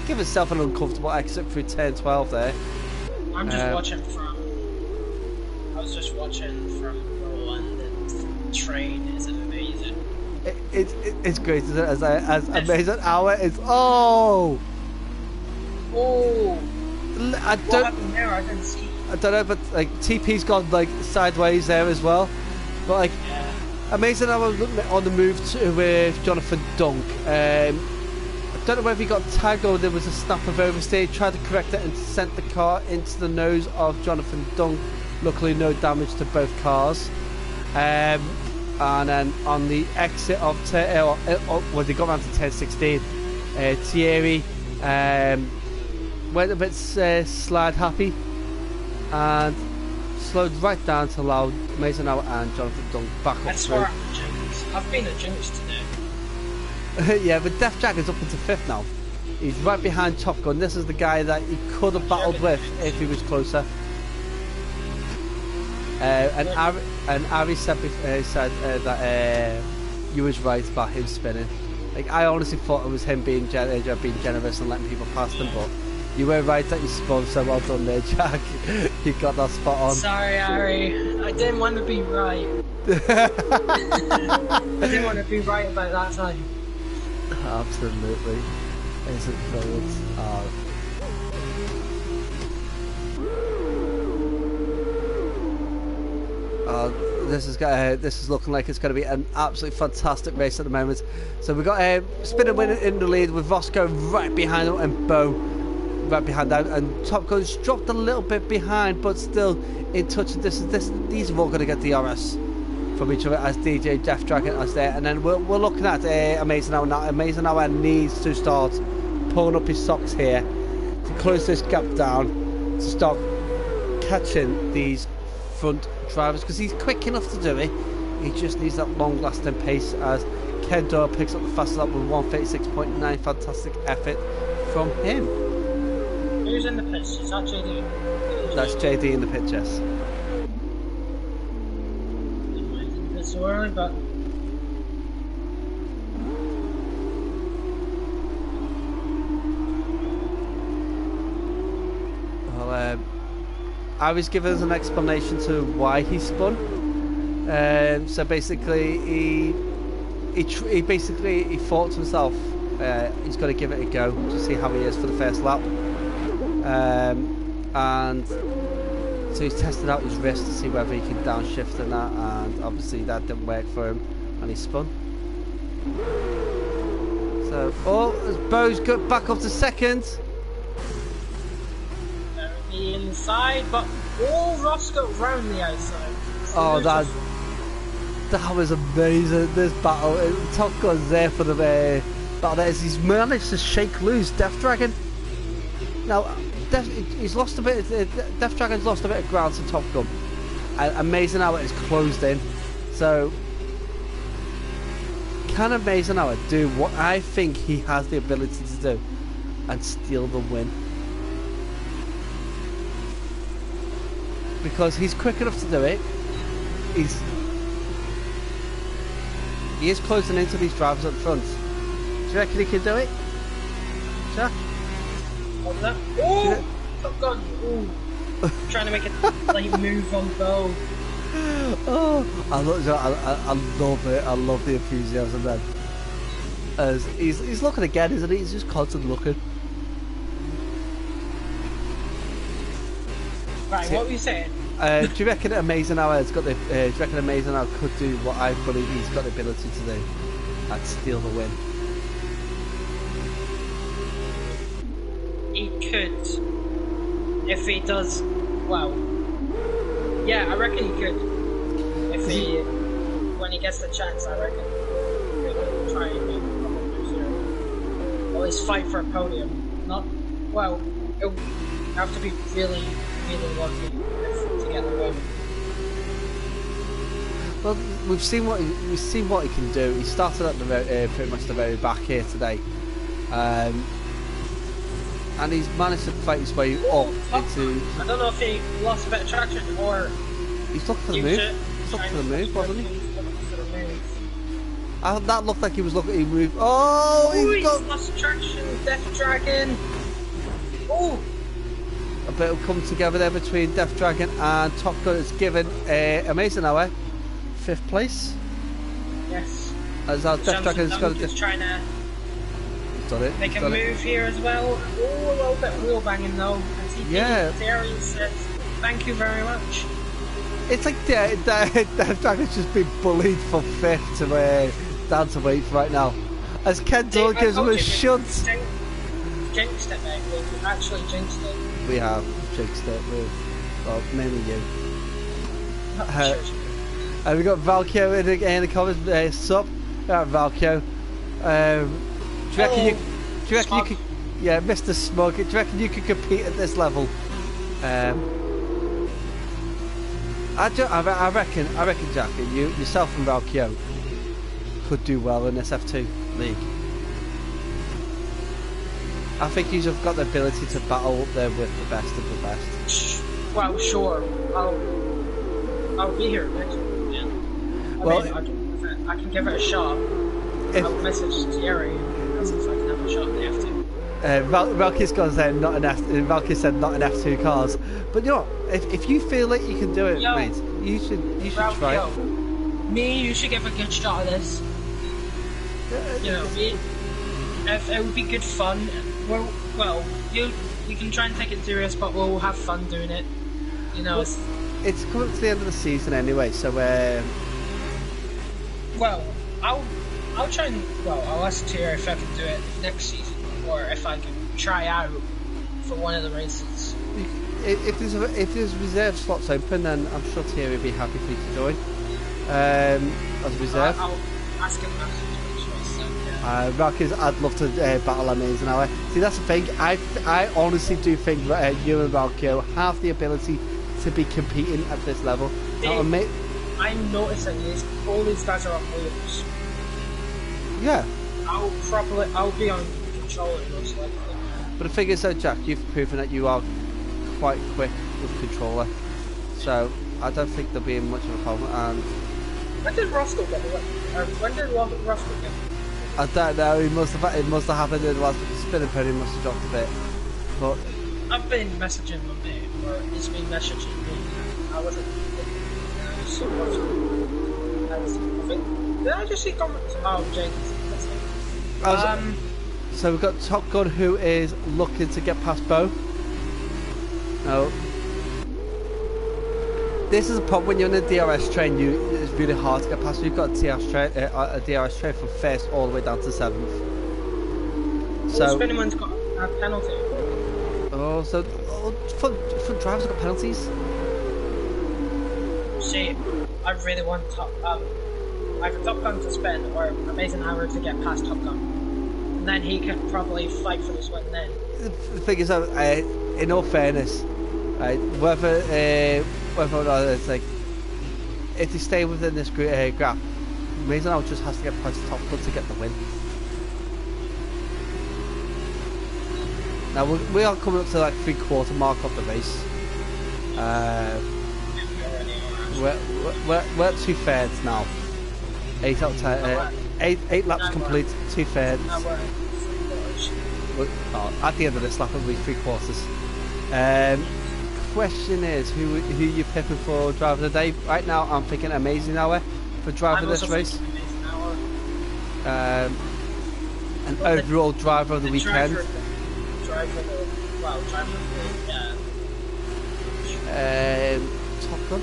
give himself an uncomfortable exit through turn 12 there. I'm just watching from. I was just watching from Roland, and the train is amazing. It's great, isn't it? As amazing hour is. Oh, I don't. What happened there? I didn't see. I don't know, but like TP's gone like sideways there as well. But like, amazing how I was looking on the move with Jonathan Dunk. I don't know whether he got tagged or there was a snap of oversteer. Tried to correct it and sent the car into the nose of Jonathan Dunk. Luckily, no damage to both cars. And then on the exit of when they got around to turn 16, Thierry went a bit slide happy and slowed right down to allow Mason Hour and Jonathan Dunk back up. I swear I'm a jinx. I've been a jinx today. Yeah, but Death Jack is up into 5th now. He's right behind Top Gun. This is the guy that he could have battled with if he was closer. And Ari said that you was right about him spinning. Like, I honestly thought it was him being generous and letting people past him, but you were right that you spun, so well done there, Jack. You got that spot on. Sorry, Ari. I didn't want to be right. I didn't want to be right about that time. Absolutely. Isn't brilliant. This is looking like it's going to be an absolutely fantastic race at the moment. So we've got Spinner winning in the lead with Roscoe right behind him and Bo right behind that, and Top Gun's dropped a little bit behind, but still in touch of this. These are all going to get DRS from each other, as DJ Death Dragon as there, and then we're looking at Amazing Hour now. Amazing Hour needs to start pulling up his socks here to close this gap down to stop catching these front drivers because he's quick enough to do it. He just needs that long-lasting pace as Ken Doyle picks up the fastest lap with 1:36.9. Fantastic effort from him. Who's in the pit? Is that JD? That's JD in the pit, yes. It's early, but well, I was given an explanation to why he spun. So basically, he thought to himself, he's got to give it a go to see how he is for the first lap. And so he's tested out his wrist to see whether he can downshift and that, and obviously that didn't work for him, and he spun. So, as Bo's got back up to second. the inside, but Ross got round the outside. So oh, that was amazing. This battle, Top Gun's there for the battle. He's managed to shake loose Death Dragon. Now, he's lost a bit. Death Dragon's lost a bit of ground to Top Gun. Amazing how it is closed in. So, can Amazing Hour do what I think he has the ability to do and steal the win? Because he's quick enough to do it. He is closing into these drivers up front. Do you reckon he can do it? Sir? What's that? Oh! Top Gun! Ooh. Trying to make it like move on Bo. Oh, I love it. I love the enthusiasm then. As he's looking again, isn't he? He's just constantly looking. Right, what were you saying? Do you reckon Amazing Hour has got the? Do you reckon Amazing Hour could do what I believe he's got the ability to do, and steal the win? He could, if he does well. Yeah, I reckon he could. If when he gets the chance, I reckon he could try and make a couple of 0. At least fight for a podium. Not well. It would have to be really, really lucky to get the win. Well, we've seen what he can do. He started at the pretty much the very back here today, and he's managed to fight his way up into. I don't know if he lost a bit of traction or. He's looking for the move. He's looking for the move, wasn't he? That looked like he was looking. He moved. Oh, he's lost traction. Death Dragon. Oh. A bit will come together there between Death Dragon and Top Gun. It's given Amazing Hour 5th place. Yes. As our Death Dragon's got just trying to make a move here as well. Oh, a little bit of wheel banging though. Yeah. Terry says, "Thank you very much." It's like Death Dragon's just been bullied for 5th to down to 8th right now. As Ken Doyle gives him a shunt. Jinxed it, mate. We actually jinxed it. We have jinxed it with, well, mainly you. And we got Valkyo in the comments. Sup, Valkyo. Do you reckon you could? Yeah, Mr. Smug. Do you reckon you could compete at this level? I reckon, Jack, yourself and Valkyo could do well in this F2 league. I think you've got the ability to battle up there with the best of the best. Well, sure. I'll be here next week. Yeah. I can give it a shot. I'll message Thierry and ask if I can have a shot in the F2. Valky's gonna say Valky said not in F2 cars, but you know, if you feel like you can do it, mate, you should try it. You should give a good shot at this. You know, if it would be good fun. Well, we can try and take it serious, but we'll have fun doing it. You know, it's coming to the end of the season anyway, so well, I'll try and I'll ask Thierry if I can do it next season, or if I can try out for one of the races. If there's reserve slots open, then I'm sure Thierry would be happy for you to join as a reserve. I'll ask him next race. Valky's, I'd love to battle Amazing Hour. See, that's the thing. I honestly do think you and Valkyo have the ability to be competing at this level. Now, I'm noticing all these guys are on wheels. Yeah. I'll be on controller most likely. But the thing is though, Jack, you've proven that you are quite quick with controller. So I don't think there'll be much of a problem. And when did Roscoe get away? When did Roscoe get away? I don't know, it must have happened in the last spinning pony must have dropped a bit. But I've been messaging him a bit, or he's been messaging me. I wasn't so much. Did I just see comments? Oh, Jenkins. So we've got Top Gun who is looking to get past Bo. No. This is a problem when you're in a DRS train. It's really hard to get past. You've got a DRS train from first all the way down to 7th. So spinning one's got a penalty. Oh, so front drivers have got penalties. See, I really want either Top Gun to spin or Amazing Hour to get past Top Gun, and then he can probably fight for this win. Then the thing is, in all fairness, whether or not it's like if they stay within this graph, Amazing Hour just has to get past Top Gun to get the win. Now we are coming up to like 3/4 mark of the race. We're at 2/3 now. 8 out of 10. 8 laps complete. 2/3. At the end of this lap, it'll be 3/4. Question is, who you picking for driver of the day? Right now, I'm thinking Amazing Hour for driver of this race. An overall driver of the weekend. Top Gun.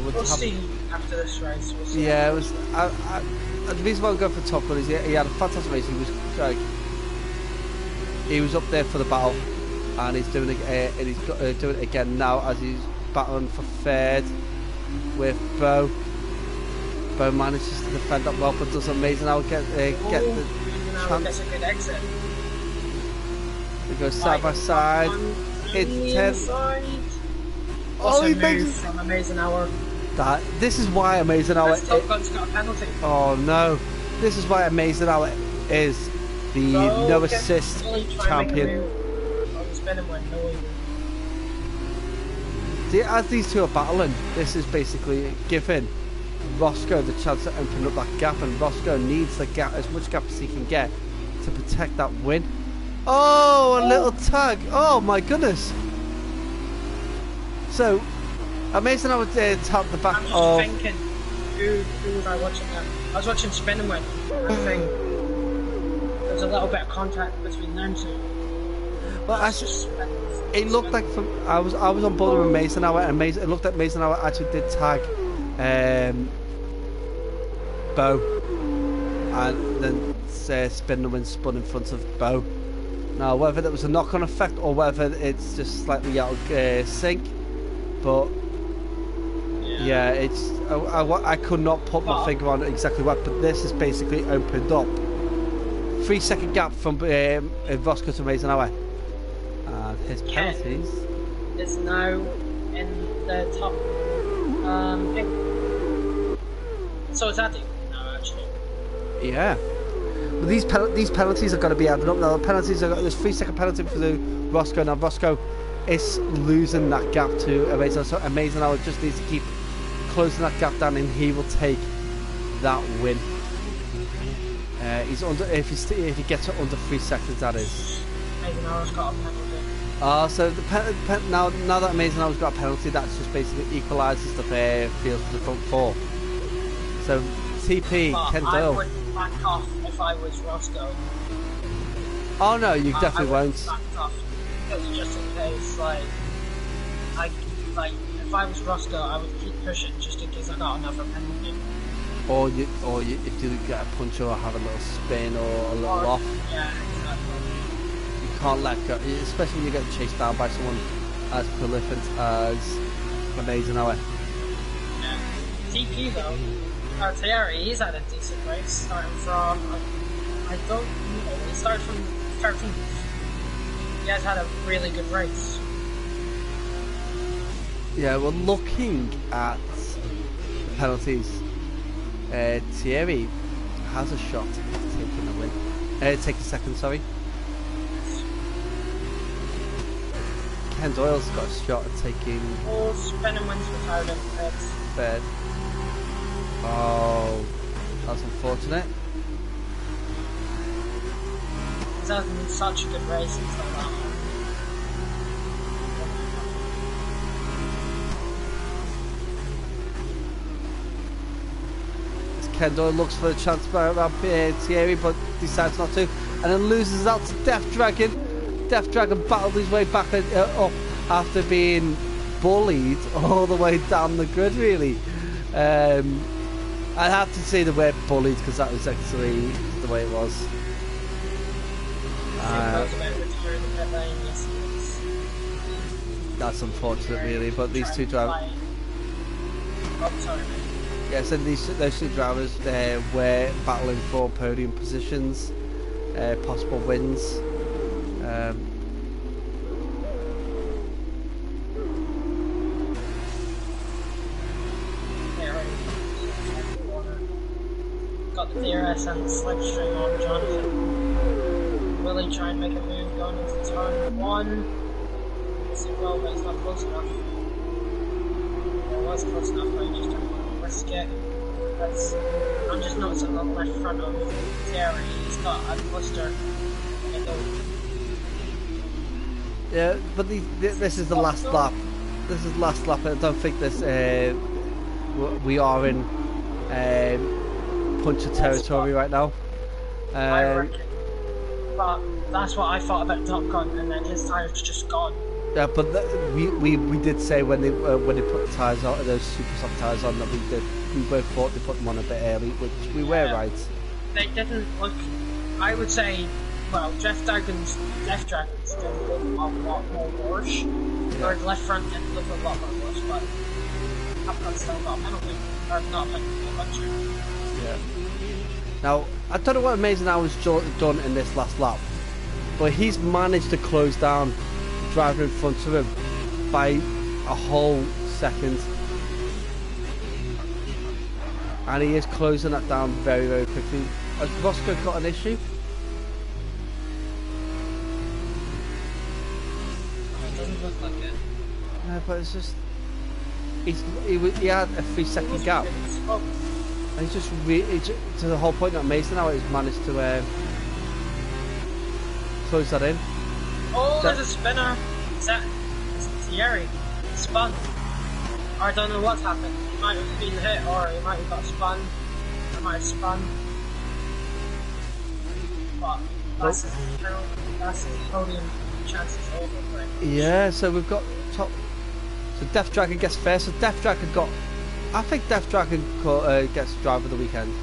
We'll see after this race. We'll see. Yeah, it was. The reason why I'm going for Top Gun is he had a fantastic race. He was up there for the battle, and he's doing it. And he's doing it again now as he's battling for third with Bo. Bo manages to defend up well, but does amazing. I'll get the chance. Gets a good exit. They go side by side. It's 10. Also he moved from Amazing Hour. This is why Amazing Hour. Top Gun's got a penalty. Oh no! This is why Amazing Hour is the no assist champion. As these two are battling, this is basically giving Roscoe the chance to open up that gap, and Roscoe needs the gap, as much gap as he can get, to protect that win. Oh, a little tag! Oh my goodness! So, Amazing Hour tap the back of. I'm just thinking, who was I watching that? I was watching Spin and Win. I think there's a little bit of contact between them two. Well, it looked like from I was on board with Amazing Hour, and it looked like Amazing Hour actually did tag Bo, and then Spin and Win spun in front of Bo. Now, whether that was a knock-on effect or whether it's just slightly out of sync, but yeah, it's I could not put my finger on exactly what, but this is basically opened up 3-second gap from Roscoe to Amazing Hour, and his penalties is now in the top thing. So it's adding now, actually. Yeah. But these penalties are going to be added up now. The penalties are there's 3-second penalty for the Roscoe. Now Roscoe is losing that gap to Amazing. So Amazing Hour just needs to keep closing that gap down, and he will take that win. He's under if he gets it under 3 seconds. That is. Amazing Hour's got a penalty. So the now that Amazing Hour's got a penalty, that's just basically equalises the field to the front four. So TP Ken Doyle. I would back off if I was Roscoe. Oh no, you definitely won't. Back off. Because just in case, if I was Roscoe, I would keep pushing just in case I got another penalty. Or if you get a punch or have a little spin or a little off. Yeah, exactly. You can't let go, especially when you get chased down by someone as prolific as Amazing Hour. Yeah. TP though, Thierry, he's had a decent race, starting from, I don't know, he started from 13th. You guys had a really good race. Yeah, we're looking at the penalties. Thierry has a shot at taking a win. Take a second, sorry. Ken Doyle's got a shot at taking... All spinning wins without him. Third. Oh, that's unfortunate. He's having such a good race until that. Ken Doyle looks for a chance around Thierry, but decides not to, and then loses out to Death Dragon. Death Dragon battled his way back up after being bullied all the way down the grid, really. I'd have to say the word bullied because that was actually the way it was. That's unfortunate, really, but these two drivers... Oh, sorry, mate. Yeah, so those two drivers were battling for podium positions, possible wins. Got the DRS and the slipstream on Jonathan. Will he try and make a move going into turn 1? Yes, he will, but he's not close enough. It was close enough, but he just didn't want to risk it. I'm just noticing on the left front of Thierry, he's got a cluster. Yeah, but this is the last lap. This is the last lap. I don't think this. We are in puncher territory right now. I reckon. But that's what I thought about Top Gun, and then his tire's just gone. Yeah, but we did say when they put the tires on, those super soft tires on, that we both thought they put them on a bit early, which we were right. They didn't look. I would say, well, Death Dragon's did look a lot more worse. Or the left front did look a lot more worse, but Top Gun still got a penalty, or not a penalty, Yeah. Now I don't know what Amazing Hour's done in this last lap, but he's managed to close down the driver in front of him by a whole second. And he is closing that down very, very quickly. Has Roscoe got an issue? It doesn't look like it. No, but it's just... He had a 3-second gap. And he's just to the whole point that Mason now has managed to close that in. Oh, there's a spinner. It's Thierry. Spun. I don't know what's happened. He might have been hit, or he might have got spun. He might have spun. But that's his podium chances over for him. Yeah, so we've got top. So Death Dragon gets first. So Death Dragon got. I think Death Dragon gets driver of the weekend.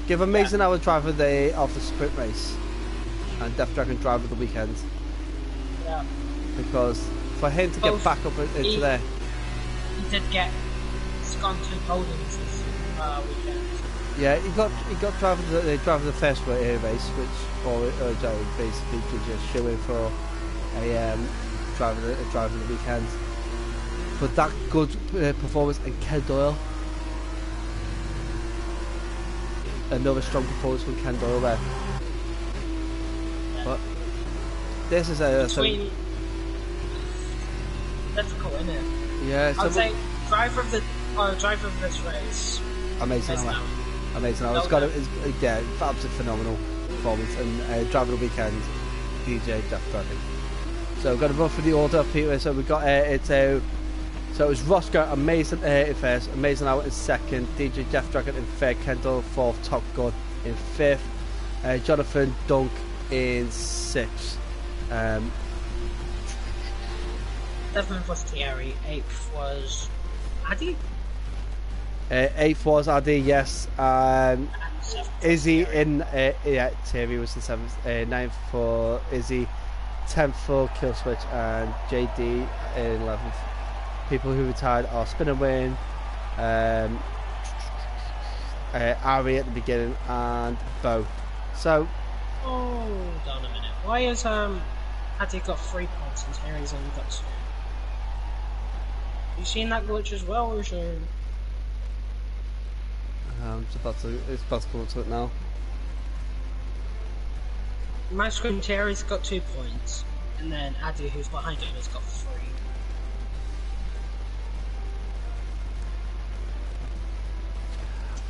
Give Amazing Hour driver of the sprint race, and Death Dragon driver of the weekend. Yeah. Because for him to get back up into there. He did get. He's gone 2 podiums this weekend. Yeah, he got driver of the first race, which basically gives you a show in for a driver of the weekend. But that good performance, and Ken Doyle, another strong performance from Ken Doyle there. Yeah. But this is a difficult, isn't it? Yeah, so I'd say driver of this race. Amazing Hour. Amazing Hour. It's got absolutely phenomenal performance, and driver of the weekend, DJ Death Dragon. So we've got to run through the order, Peter. So we've got so it was Roscoe, Amazing in first, Amazing Hour in second, DJ Death Dragon in third, Kendall fourth, Top Gun in fifth, Jonathan Dunk in sixth. Seventh was Thierry, 8th was Addy. 8th was Addy, yes. Izzy in Thierry was in 7th. 9th for Izzy, 10th for Killswitch, and JD in 11th. People who retired are Spin and Win, Ari at the beginning, and Bo. So. Hold on a minute. Why is Addy got 3 points and Terry's only got 2. You seen that glitch as well, or is your... It's about to come up to it now. My screen, Terry's got 2 points, and then Addy, who's behind him, has got 3.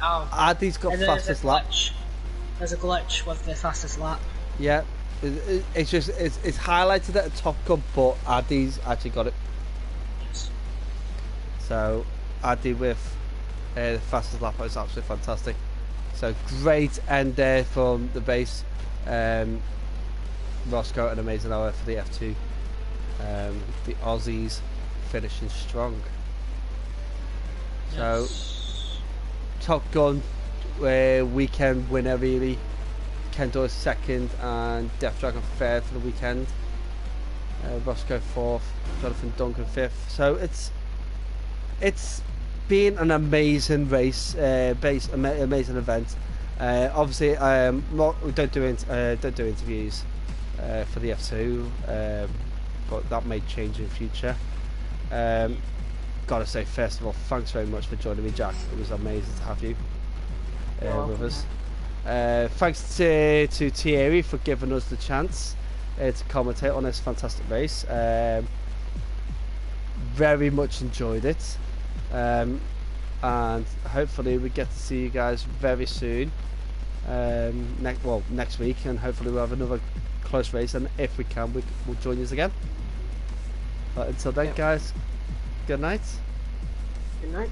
Oh, Addy's got fastest lap. There's a glitch with the fastest lap. Yeah, it's highlighted at a Top Gun, but Addy's actually got it. Yes. So Addy with the fastest lap is absolutely fantastic. So great end there from the base. Roscoe, an amazing hour for the F2. The Aussies finishing strong. So Top Gun weekend winner really. Kendo second and Death Dragon third for the weekend. Roscoe fourth, Jonathan Duncan fifth. So it's been an amazing race, amazing event. Obviously, we don't do interviews for the F2, but that may change in future. Gotta say, first of all, thanks very much for joining me, Jack. It was amazing to have you with us. Thanks to Thierry for giving us the chance to commentate on this fantastic race. Very much enjoyed it, and hopefully we get to see you guys very soon. Next week, and hopefully we'll have another close race, and if we can, we'll join you again. But until then, guys, good night. Good night.